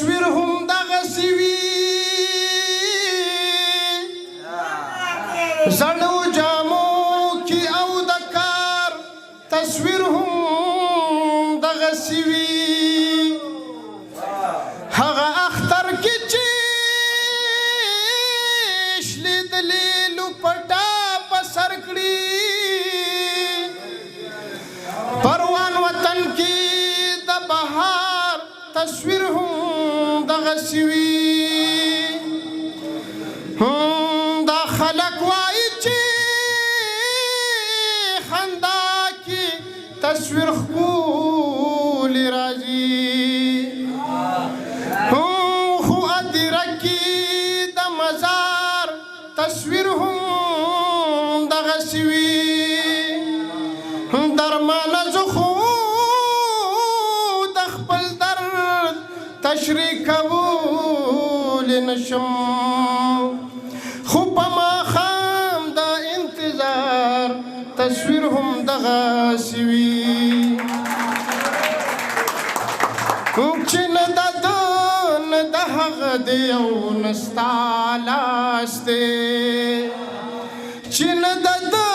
تصویر هم دغسې وي زړو جامو کې او د کار تصویر هم دغسې وي هغه اختر کې چې شلیدلې لوپټه په سر کړي پروان وطن کې د بهار تصویر هم دغسې وي دا خلک وایي چې خندا کې تصویر ښکلې راځي خو ادیره کې د مزار تصویر هم دغسې وي درمانه زه خو د خپل درد تشریح کولی نشم خو په ماښام د انتظار تصویر هم دغسې وي چې نه د ده نه د هغه د یو نه ستا لاس دی چې نه د ده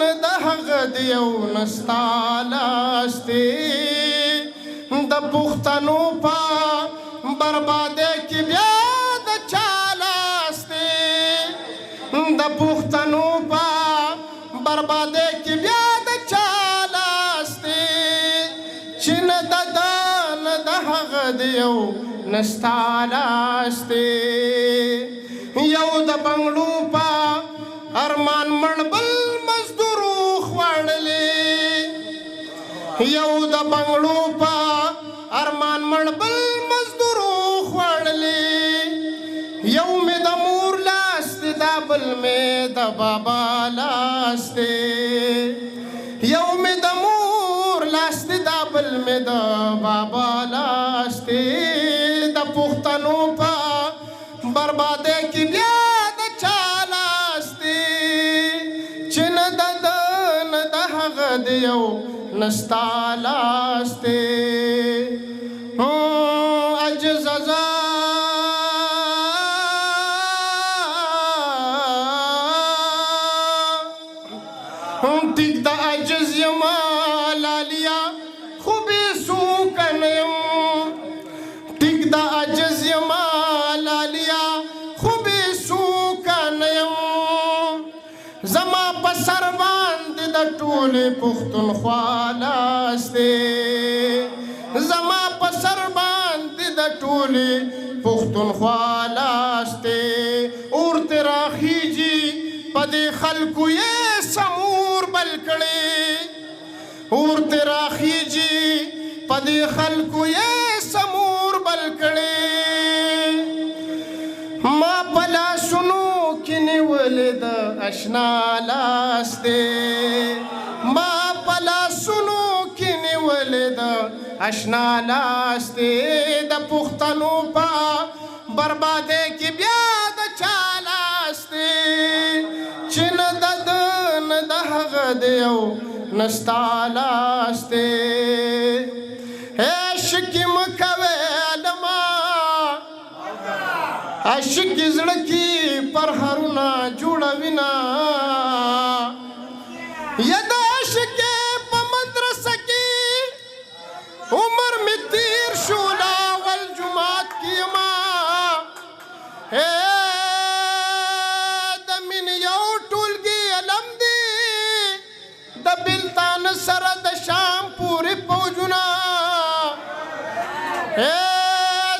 نه د هغه د یو نه ستا لاس دی د پښتنو په بربادۍ کې بیا د چا لاس دی د پښتنو په بربادۍ کې بیا د چا لاس دی چې نه د ده نه د هغه د یو نه ستا لاس دی یو د بنګړو په ارمان مړ بل مزدورو خوړلې یو د بنګړو په ارمان مړ بل مزدورو خوړلې یو مې د مور لاس دی دا بل مې د بابا لاس دی یو مې د مور لاس دی دا بل مې د بابا لاس دی د پښتنو په بربادۍ کې بیا د چا لاس دی چې نه د ده نه د هغه د یو نه ستا لاس دی عجز ټیک د عجز یما لالیا خو بې سوکه نه یم ټیک د عجز یما لالیا خو بې سوکه نه یم زما په سر باندې د ټولې پښتونخوا لاس دی زما په سر باندې د ټولې پښتونخوا لاس دی اور ترې راخیږي په دې خلکو یې سمور بل کړې اور ترې راخیږي په دې خلکو یې سمور بل کړې ما په لاسونو کې نیولې د اشنا لاس دی ما په لاسونو کې نیولې د اشنا لاس دی د پښتنو په بربادۍ کې بیا د چا لاس دی چې نه د ده نه د هغه د یو نه ستا لاس دی عشقي مه کوې عالمه عشقي زړه کې پرهرونه جوړوینه یا د عشقې په مدرسه کې عمر مې تیر شو لاول جماعت کې یما د مینې یو ټولګي علم دی د بلتان سره د شام پورې فوجونه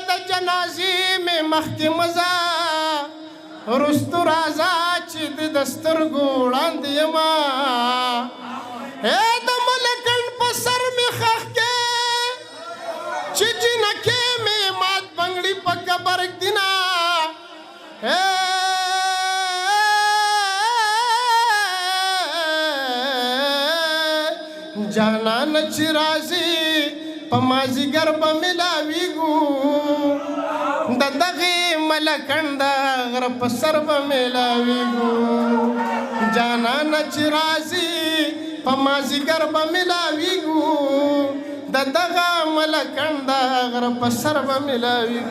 د جنازې مې مخکې مزه رستو راځه چې د سترګو وړاندې یما د ملکن په سر مې خښ کې چې جنکې مې مات بنګړي په قبر ږدینه جانان چې راځي په مازدیګر به ملاویږو د دغې ملکند غره په سر به ملاویږو جانان چې راځي په مازدیګر به ملاویږو د دغه ملکنډ د غره په سر به ملاوي